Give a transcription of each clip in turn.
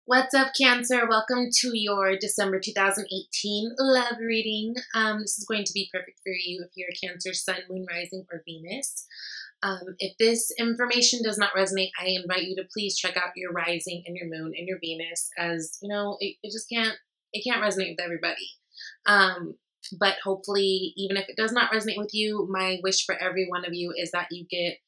What's up, Cancer? Welcome to your December 2018 love reading. This is going to be perfect for you if you're a Cancer, Sun, Moon, Rising, or Venus. If this information does not resonate, I invite you to please check out your Rising and your Moon and your Venus, as you know, it can't resonate with everybody. But hopefully, even if it does not resonate with you, my wish for every one of you is that you get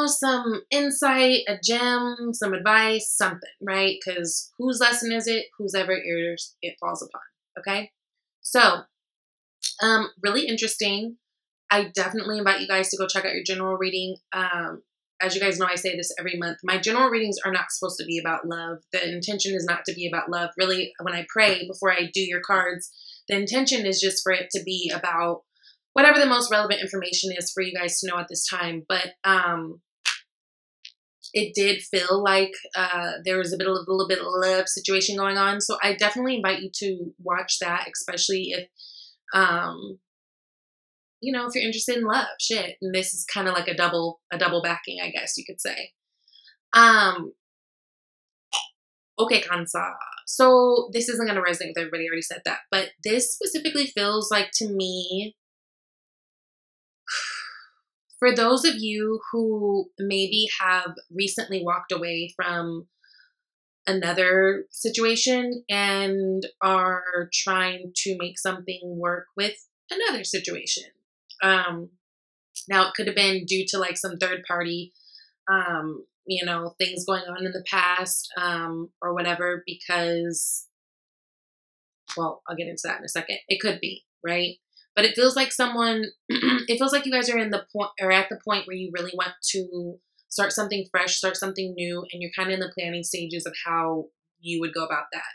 some insight, a gem, some advice, something, right? Because whose lesson is it? Whose ever ears it falls upon, okay? So, really interesting. I definitely invite you guys to go check out your general reading. As you guys know, I say this every month. My general readings are not supposed to be about love. The intention is not to be about love. Really, when I pray, before I do your cards, the intention is just for it to be about whatever the most relevant information is for you guys to know at this time. But it did feel like there was a little bit of love situation going on. So I definitely invite you to watch that, especially if, if you're interested in love, shit. And this is kind of like a double backing, I guess you could say. Okay, Cancer. So this isn't going to resonate with everybody. I already said that. But this specifically feels like, to me, for those of you who maybe have recently walked away from another situation and are trying to make something work with another situation. Now, it could have been due to like some third party, things going on in the past or whatever, because, well, I'll get into that in a second. It could be, right? But it feels like it feels like you guys are at the point where you really want to start something fresh, start something new, and you're kind of in the planning stages of how you would go about that.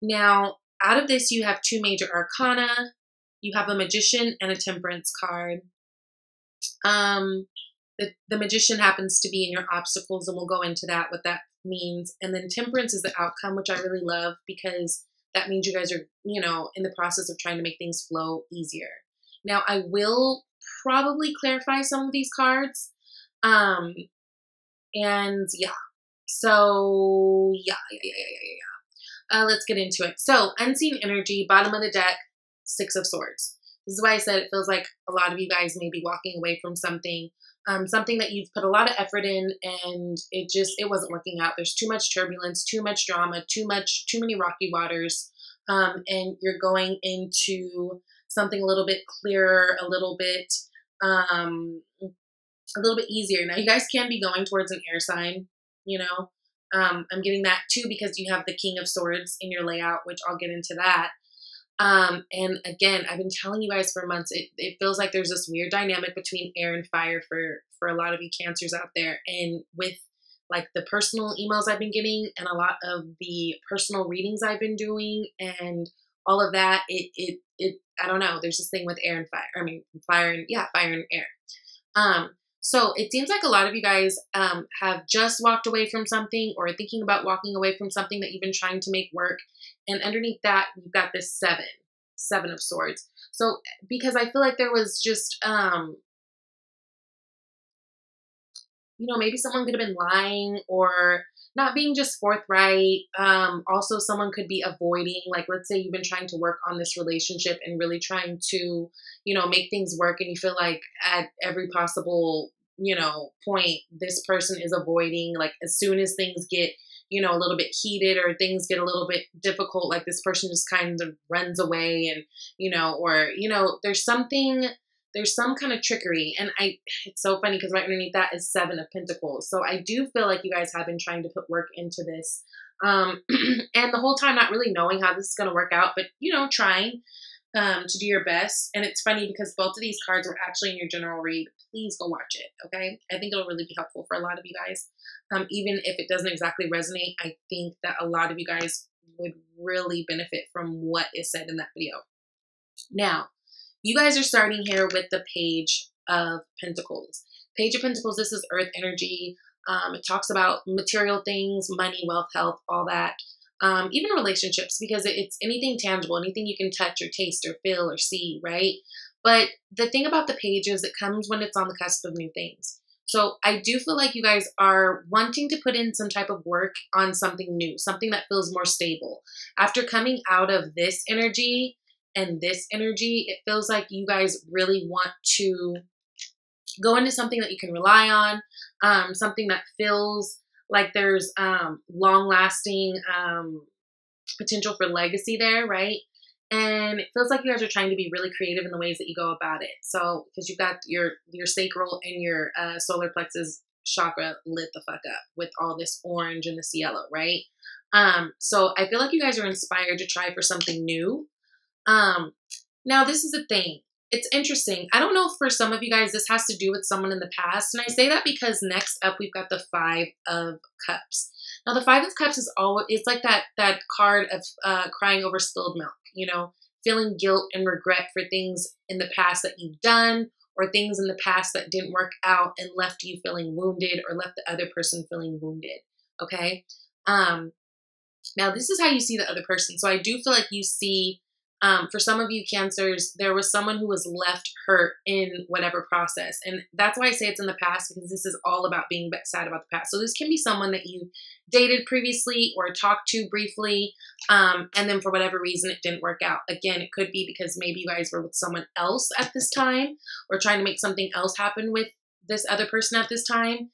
Now, out of this, you have two major arcana. You have a Magician and a Temperance card. The Magician happens to be in your obstacles, and we'll go into that, what that means. And then Temperance is the outcome, which I really love, because that means you guys are, in the process of trying to make things flow easier. Now, I will probably clarify some of these cards. And yeah. So, yeah. Let's get into it. So, Unseen Energy, bottom of the deck, Six of Swords. This is why I said it feels like a lot of you guys may be walking away from something. Something that you've put a lot of effort in, and it wasn't working out. There's too much turbulence, too much drama, too many rocky waters. And you're going into something a little bit clearer, a little bit easier. Now, you guys can be going towards an air sign, I'm getting that too, because you have the King of Swords in your layout, which I'll get into that. And again, I've been telling you guys for months, it feels like there's this weird dynamic between air and fire for a lot of you Cancers out there. And with like the personal emails I've been getting and a lot of the personal readings I've been doing and all of that, it I don't know, there's this thing with air and fire. I mean, fire and air. So it seems like a lot of you guys have just walked away from something, or thinking about walking away from something that you've been trying to make work. And underneath that, you've got this Seven of Swords. So because I feel like there was just, maybe someone could have been lying or not being just forthright. Also, someone could be avoiding, like, let's say you've been trying to work on this relationship and really trying to, make things work. And you feel like at every possible, point, this person is avoiding, like, as soon as things get, a little bit heated or things get a little bit difficult, like this person just kind of runs away and, there's some kind of trickery. And it's so funny because right underneath that is Seven of Pentacles. So I do feel like you guys have been trying to put work into this. And the whole time not really knowing how this is going to work out, but, trying to do your best. And it's funny because both of these cards were actually in your general read. Please go watch it, okay? I think it'll really be helpful for a lot of you guys. Even if it doesn't exactly resonate, I think that a lot of you guys would really benefit from what is said in that video. Now, you guys are starting here with the Page of Pentacles. Page of Pentacles, this is earth energy. It talks about material things, money, wealth, health, all that. Even relationships, because it's anything tangible, anything you can touch or taste or feel or see, right? But the thing about the Page is it comes when it's on the cusp of new things. So I do feel like you guys are wanting to put in some type of work on something new, something that feels more stable. After coming out of this energy and this energy, it feels like you guys really want to go into something that you can rely on, something that feels like there's long-lasting potential for legacy there, right? And it feels like you guys are trying to be really creative in the ways that you go about it. So, because you've got your sacral and your solar plexus chakra lit the fuck up with all this orange and this yellow, right? So I feel like you guys are inspired to try for something new. Now, this is the thing. It's interesting. I don't know if for some of you guys this has to do with someone in the past. And I say that because next up we've got the Five of Cups. Now, the Five of Cups is always, it's like that card of crying over spilled milk, you know, feeling guilt and regret for things in the past that you've done or things in the past that didn't work out and left you feeling wounded or left the other person feeling wounded. Okay. Now, this is how you see the other person. So I do feel like you see, for some of you Cancers, there was someone who was left hurt in whatever process. And that's why I say it's in the past, because this is all about being sad about the past. So this can be someone that you dated previously or talked to briefly, and then for whatever reason it didn't work out. Again, it could be because maybe you guys were with someone else at this time or trying to make something else happen with this other person at this time,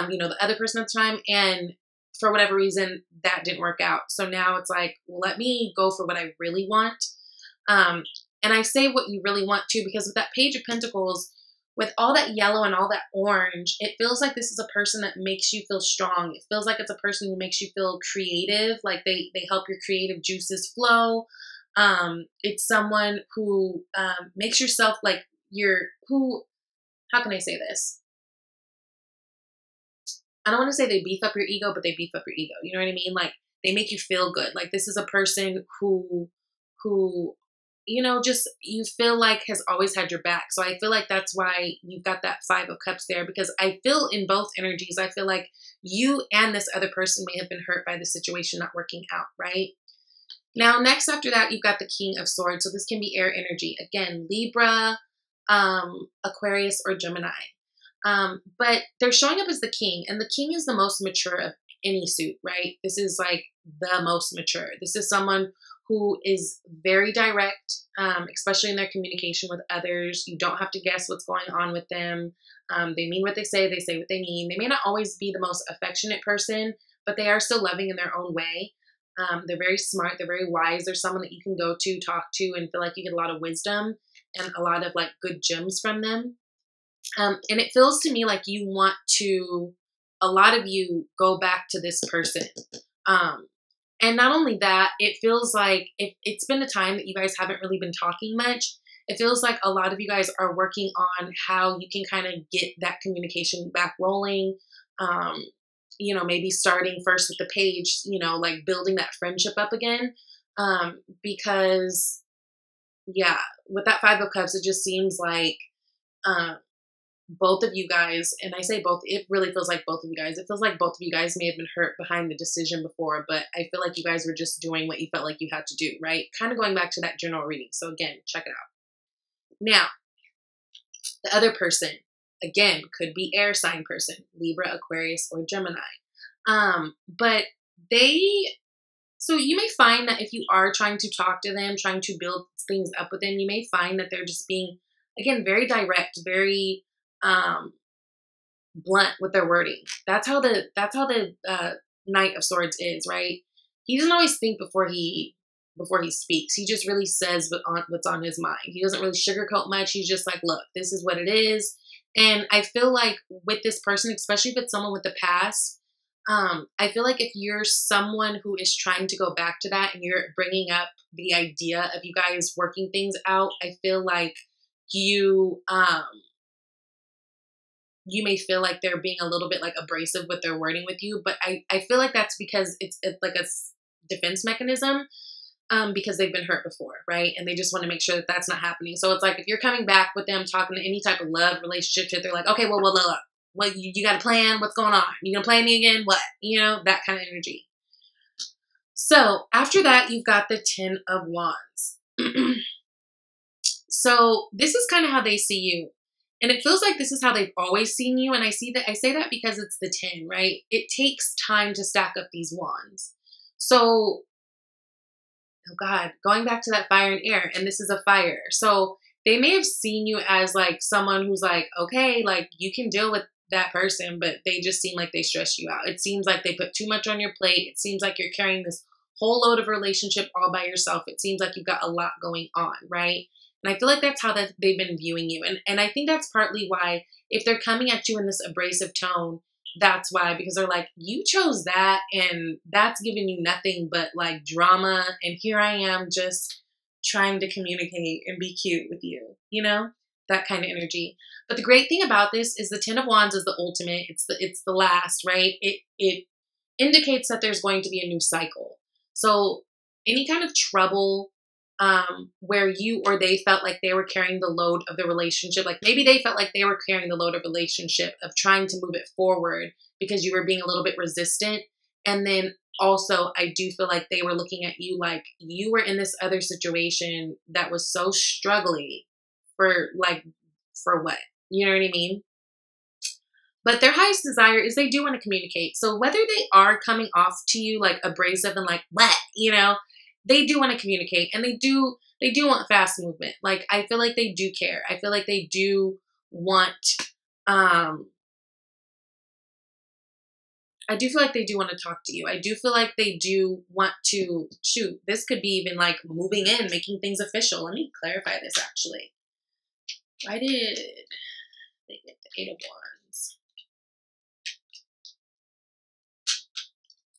you know, the other person at the time. And for whatever reason, that didn't work out. So now it's like, well, let me go for what I really want. And I say what you really want to, because with that Page of Pentacles, with all that yellow and all that orange, it feels like this is a person that makes you feel strong. It feels like it's a person who makes you feel creative, like they help your creative juices flow. It's someone who makes yourself like how can I say this? I don't want to say they beef up your ego, but they beef up your ego. You know what I mean? Like they make you feel good. Like this is a person who, you know, just you feel like has always had your back. So I feel like that's why you've got that Five of Cups there, because I feel in both energies, I feel like you and this other person may have been hurt by the situation not working out, right? Now, next after that, you've got the King of Swords. So this can be air energy. Again, Libra, Aquarius, or Gemini. But they're showing up as the king, and the king is the most mature of any suit, right? This is like the most mature. This is someone who is very direct, especially in their communication with others. You don't have to guess what's going on with them. They mean what they say what they mean. They may not always be the most affectionate person, but they are still loving in their own way. They're very smart. They're very wise. They're someone that you can go to, talk to, and feel like you get a lot of wisdom and a lot of like good gems from them. And it feels to me like you want to, a lot of you go back to this person. And not only that, it feels like it's been a time that you guys haven't really been talking much. It feels like a lot of you guys are working on how you can kind of get that communication back rolling. You know, maybe starting first with the Page, you know, like building that friendship up again. Because, yeah, with that Five of Cups, it just seems like both of you guys, and I say both, it really feels like both of you guys. It feels like both of you guys may have been hurt behind the decision before, but I feel like you guys were just doing what you felt like you had to do, right? Kind of going back to that general reading. So again, check it out. Now, the other person, again, could be air sign person, Libra, Aquarius, or Gemini. But so you may find that if you are trying to talk to them, trying to build things up with them, you may find that they're just being, again, very direct, very blunt with their wording. That's how the Knight of Swords is, right? He doesn't always think before he speaks. He just really says what's on his mind. He doesn't really sugarcoat much. He's just like, look, this is what it is. And I feel like with this person, especially if it's someone with the past, I feel like if you're someone who is trying to go back to that and you're bringing up the idea of you guys working things out, I feel like you may feel like they're being a little bit like abrasive with their wording with you, but I feel like that's because it's like a defense mechanism, because they've been hurt before, right? And they just want to make sure that that's not happening. So it's like if you're coming back with them talking to any type of love relationship shit, they're like, okay, well, you got a plan? What's going on? You gonna play me again? What? You know, that kind of energy. So after that, you've got the Ten of Wands. So this is kind of how they see you. And it feels like this is how they've always seen you. And I say that because it's the 10, right? It takes time to stack up these wands. So, oh God, going back to that fire and air, and this is a fire. So they may have seen you as like someone who's like, okay, like you can deal with that person, but they just seem like they stress you out. It seems like they put too much on your plate. It seems like you're carrying this whole load of relationship all by yourself. It seems like you've got a lot going on, right? And I feel like that's how they've been viewing you. And I think that's partly why, if they're coming at you in this abrasive tone, that's why, because they're like, you chose that and that's giving you nothing but like drama. And here I am just trying to communicate and be cute with you, you know, that kind of energy. But the great thing about this is the 10 of Wands is the ultimate. It's the last, right? It indicates that there's going to be a new cycle. So any kind of trouble where you or they felt like they were carrying the load of the relationship, like maybe they felt like they were carrying the load of relationship of trying to move it forward because you were being a little bit resistant. And then also, I do feel like they were looking at you like you were in this other situation that was so struggling for what? You know what I mean? But their highest desire is they do want to communicate. So whether they are coming off to you like abrasive and like, what, you know, they do want to communicate, and they do want fast movement. Like, I feel like they do care. I feel like they do want, I do feel like they do want to talk to you. I do feel like they do want to, shoot, this could be even like moving in, making things official. Let me clarify this actually. Why did they get the 8 of Wands?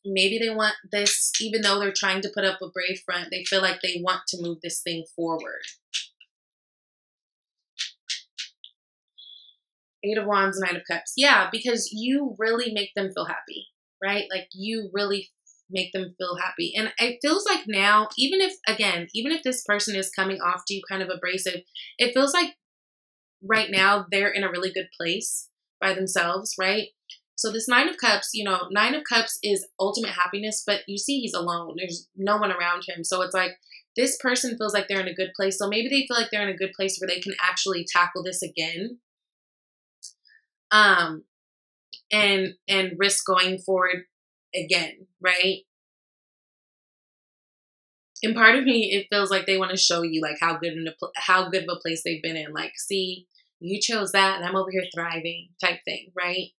Maybe they want this, even though they're trying to put up a brave front, they feel like they want to move this thing forward. 8 of Wands, 9 of Cups. Yeah, because you really make them feel happy, right? Like you really make them feel happy. And it feels like now, even if this person is coming off to you kind of abrasive, it feels like right now they're in a really good place by themselves, right? So this 9 of Cups, you know, 9 of Cups is ultimate happiness, but you see he's alone. There's no one around him. So it's like this person feels like they're in a good place. So maybe they feel like they're in a good place where they can actually tackle this again. And risk going forward again, right? And part of me, it feels like they want to show you like how good of a place they've been in. Like, see, you chose that and I'm over here thriving type thing, right?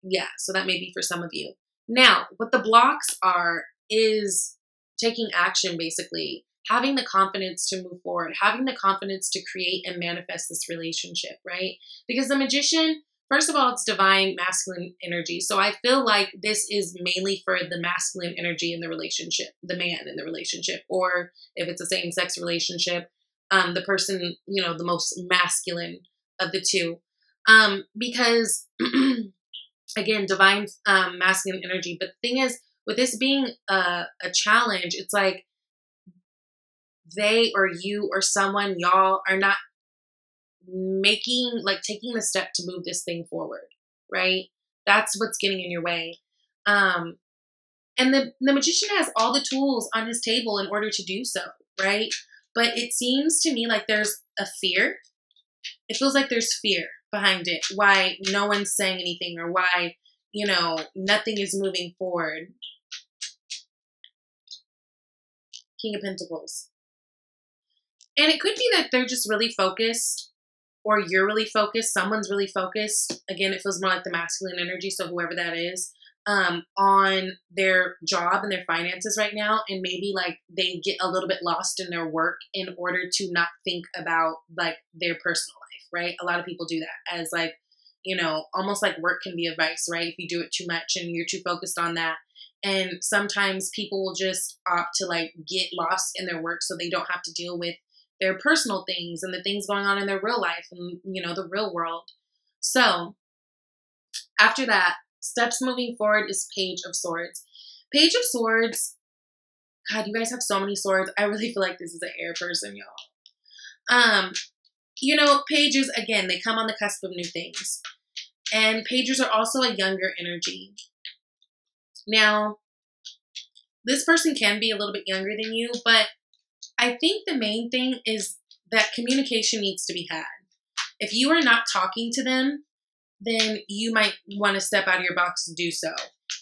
Yeah, so that may be for some of you. Now, what the blocks are is taking action, basically, having the confidence to move forward, having the confidence to create and manifest this relationship, right? Because the Magician, first of all, it's divine masculine energy. So I feel like this is mainly for the masculine energy in the relationship, the man in the relationship, or if it's a same-sex relationship, the person, you know, the most masculine of the two. Because again, divine masculine energy. But the thing is, with this being a challenge, it's like they or you or someone, y'all are not taking the step to move this thing forward, right? That's what's getting in your way. And the Magician has all the tools on his table in order to do so, right? But it seems to me like there's a fear. It feels like there's fear behind it. Why no one's saying anything, or why, you know, nothing is moving forward. King of Pentacles. And it could be that they're just really focused, or you're really focused. Someone's really focused. Again, it feels more like the masculine energy. So whoever that is, on their job and their finances right now. And maybe like they get a little bit lost in their work in order to not think about like their personal life, right? A lot of people do that as like, you know, almost like work can be a vice, right? If you do it too much and you're too focused on that. And sometimes people will just opt to like get lost in their work so they don't have to deal with their personal things and the things going on in their real life and, you know, the real world. So after that, steps moving forward is Page of Swords. Page of Swords, God, you guys have so many swords. I really feel like this is an air person, y'all. You know, pages, again, they come on the cusp of new things. And pages are also a younger energy. Now, this person can be a little bit younger than you, but I think the main thing is that communication needs to be had. If you are not talking to them, then you might want to step out of your box and do so.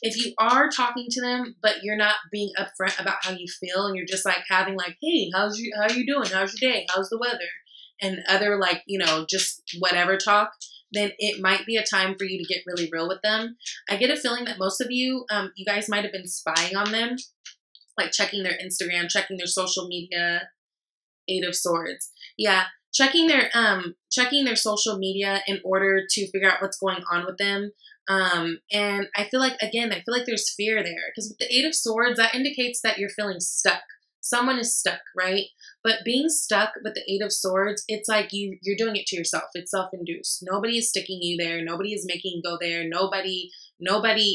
If you are talking to them, but you're not being upfront about how you feel, and you're just like having like, hey, how are you doing? How's your day? How's the weather? And other like, just whatever talk, then it might be a time for you to get really real with them. I get a feeling that most of you, you guys might have been spying on them, like checking their Instagram, checking their social media. Eight of Swords. Yeah. Checking their social media in order to figure out what's going on with them. And I feel like there's fear there, because with the Eight of Swords, that indicates that you're feeling stuck. Someone is stuck, right? But being stuck with the Eight of Swords, it's like you're doing it to yourself. It's self-induced. Nobody is sticking you there. Nobody is making you go there. Nobody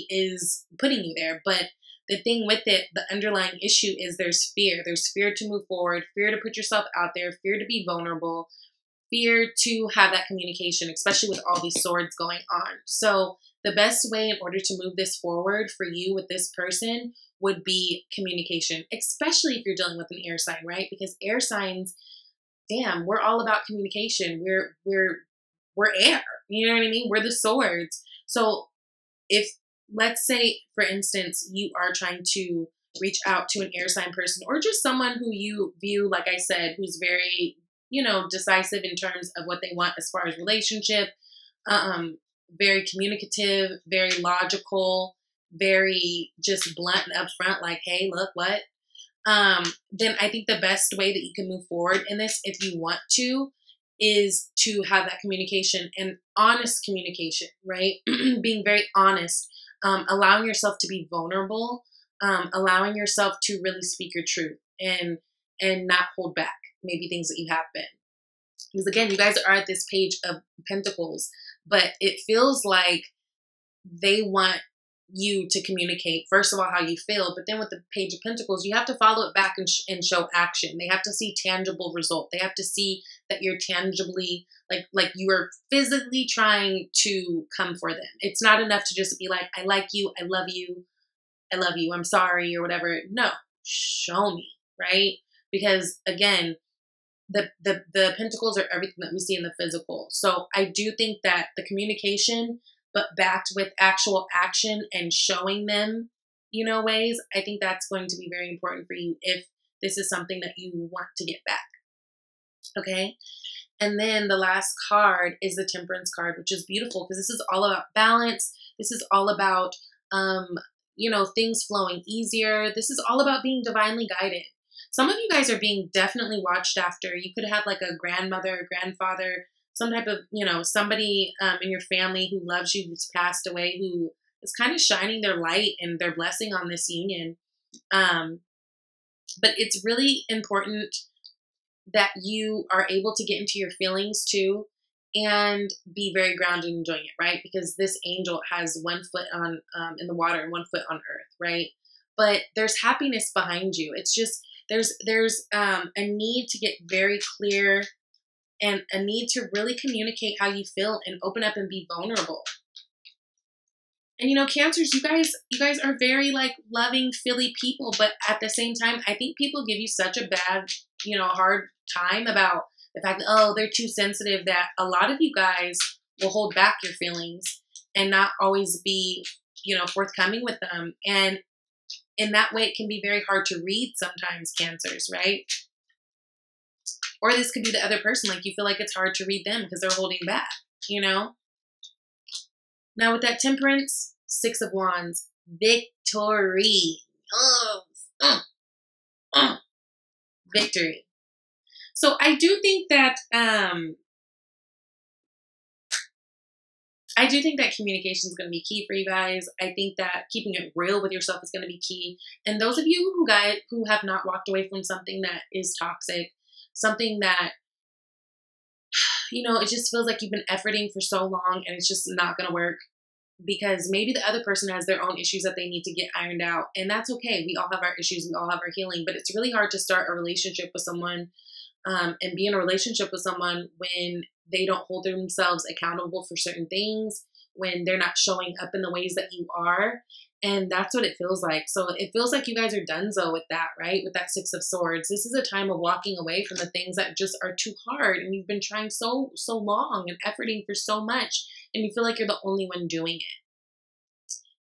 is putting you there. But the thing with it, the underlying issue is there's fear. There's fear to move forward, fear to put yourself out there, fear to be vulnerable, fear to have that communication, especially with all these swords going on. So the best way in order to move this forward for you with this person would be communication, especially if you're dealing with an air sign, right? Because air signs, damn, we're all about communication. We're air. You know what I mean? We're the swords. So if, let's say, for instance, you are trying to reach out to an air sign person, or just someone who you view, like I said, who's very, decisive in terms of what they want as far as relationship, very communicative, very logical, very just blunt and upfront, like, hey, look, what? Then I think the best way that you can move forward in this, if you want to, is to have that communication, and honest communication, right? Being very honest, allowing yourself to be vulnerable, allowing yourself to really speak your truth and not hold back maybe things that you have been. Because again, you guys are at this Page of Pentacles, but it feels like they want you to communicate, first of all, how you feel, but then with the Page of Pentacles, you have to follow it back and show action. They have to see tangible result. They have to see that you're tangibly, like you are physically trying to come for them. It's not enough to just be like, I like you, I love you, I'm sorry, or whatever. No, show me, right? Because again, the pentacles are everything that we see in the physical. So I do think that the communication, but backed with actual action and showing them, ways, I think that's going to be very important for you if this is something that you want to get back. Okay. And then the last card is the Temperance card, which is beautiful because this is all about balance. This is all about, things flowing easier. This is all about being divinely guided. Some of you guys are being definitely watched after. You could have like a grandmother, a grandfather, some type of, somebody in your family who loves you, who's passed away, who is kind of shining their light and their blessing on this union. But it's really important that you are able to get into your feelings too and be very grounded in doing it, right? Because this angel has one foot on in the water and one foot on earth, right? But there's happiness behind you. It's just there's a need to get very clear and a need to really communicate how you feel and open up and be vulnerable. And Cancers, you guys are very like loving, feely people, but at the same time, I think people give you such a bad, hard time about the fact that, oh, they're too sensitive, that a lot of you guys will hold back your feelings and not always be, forthcoming with them. And in that way, it can be very hard to read sometimes, Cancers, right? Or this could be the other person, like you feel like it's hard to read them because they're holding back, Now with that Temperance, Six of Wands, victory. Victory. So I do think that communication is going to be key for you guys. I think that keeping it real with yourself is going to be key. And those of you who have not walked away from something that is toxic, something that, it just feels like you've been efforting for so long and it's just not going to work because maybe the other person has their own issues that they need to get ironed out. And that's okay. We all have our issues. We all have our healing. But it's really hard to start a relationship with someone and be in a relationship with someone when they don't hold themselves accountable for certain things, when they're not showing up in the ways that you are. And that's what it feels like. So it feels like you guys are donezo with that, right? With that Six of Swords. This is a time of walking away from the things that just are too hard. And you've been trying so long and efforting for so much. And you feel like you're the only one doing it.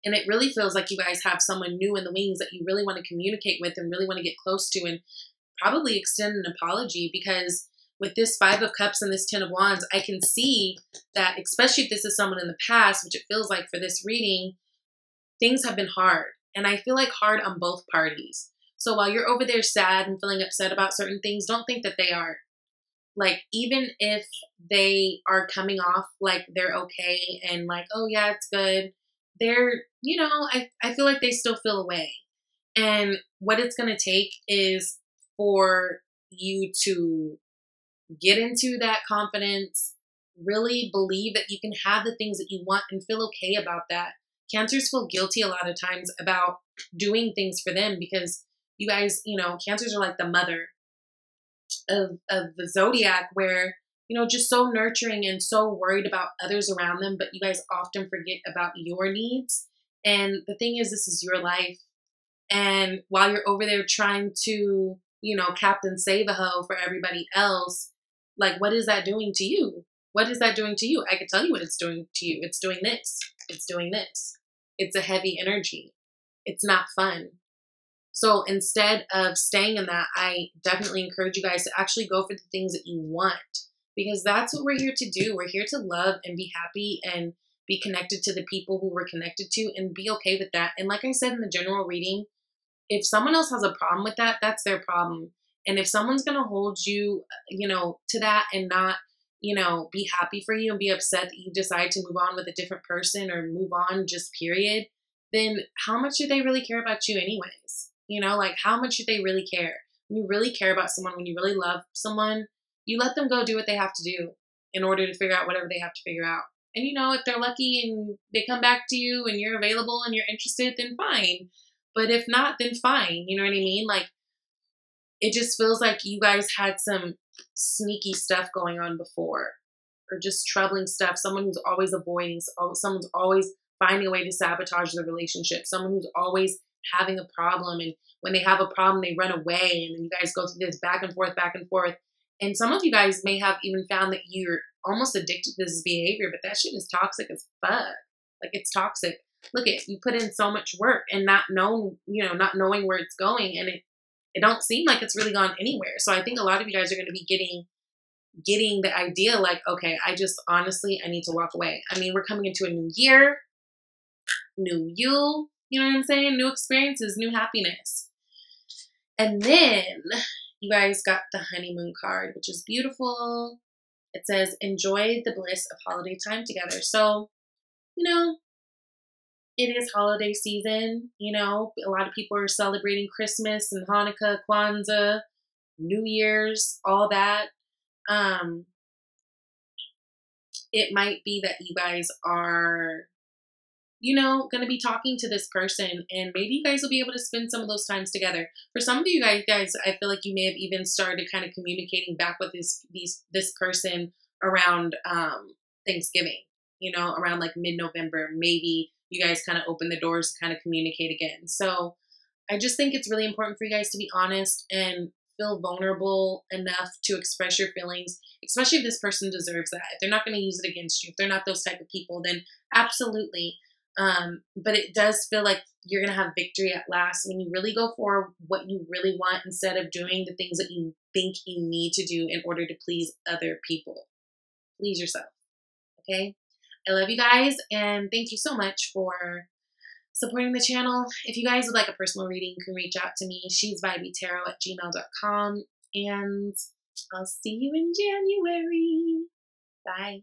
And it really feels like you guys have someone new in the wings that you really want to communicate with and really want to get close to, and probably extend an apology, because with this Five of Cups and this Ten of Wands, I can see that, especially if this is someone in the past, which it feels like for this reading, things have been hard. And I feel like hard on both parties. So while you're over there sad and feeling upset about certain things, don't think that they aren't. Like, even if they are coming off like they're okay and like, oh yeah, it's good, they're, I feel like they still feel away. And what it's going to take is for you to get into that confidence, really believe that you can have the things that you want and feel okay about that. Cancers feel guilty a lot of times about doing things for them, because you guys, Cancers are like the mother of the zodiac, where, just so nurturing and so worried about others around them, but you guys often forget about your needs. And the thing is, this is your life. And while you're over there trying to, Captain Save-A-Ho for everybody else, like, what is that doing to you? What is that doing to you? I can tell you what it's doing to you. It's doing this. It's doing this. It's a heavy energy. It's not fun. So instead of staying in that, I definitely encourage you guys to actually go for the things that you want, because that's what we're here to do. We're here to love and be happy and be connected to the people who we're connected to, and be okay with that. And like I said in the general reading, if someone else has a problem with that, that's their problem. And if someone's going to hold you, to that and not, be happy for you and be upset that you decide to move on with a different person or move on just period, then how much do they really care about you anyways? Like, how much do they really care? When you really care about someone, when you really love someone, you let them go do what they have to do in order to figure out whatever they have to figure out. And, if they're lucky and they come back to you and you're available and you're interested, then fine. But if not, then fine. You know what I mean? Like, it just feels like you guys had some sneaky stuff going on before, or just troubling stuff. Someone who's always avoiding, someone's always finding a way to sabotage the relationship. Someone who's always having a problem, and when they have a problem, they run away, and then you guys go through this back and forth, back and forth. And some of you guys may have even found that you're almost addicted to this behavior, but that shit is toxic as fuck. Like, it's toxic. Look at, you put in so much work and not knowing where it's going, and it don't seem like it's really gone anywhere. So I think a lot of you guys are going to be getting the idea like, okay, I need to walk away. I mean, we're coming into a new year, new you, you know what I'm saying? New experiences, new happiness. And then you guys got the honeymoon card, which is beautiful. It says, enjoy the bliss of holiday time together. So, it is holiday season. A lot of people are celebrating Christmas and Hanukkah, Kwanzaa, New Year's, all that. It might be that you guys are, going to be talking to this person, and maybe you guys will be able to spend some of those times together. For some of you guys, I feel like you may have even started kind of communicating back with this person around Thanksgiving, around like mid-November. Maybe you guys kind of open the doors to kind of communicate again. So I just think it's really important for you guys to be honest and feel vulnerable enough to express your feelings, especially if this person deserves that. If they're not going to use it against you, if they're not those type of people, then absolutely. But it does feel like you're going to have victory at last when you really go for what you really want, instead of doing the things that you think you need to do in order to please other people. Please yourself. Okay. I love you guys, and thank you so much for supporting the channel. If you guys would like a personal reading, you can reach out to me. She's vibeytarot@gmail.com, and I'll see you in January. Bye.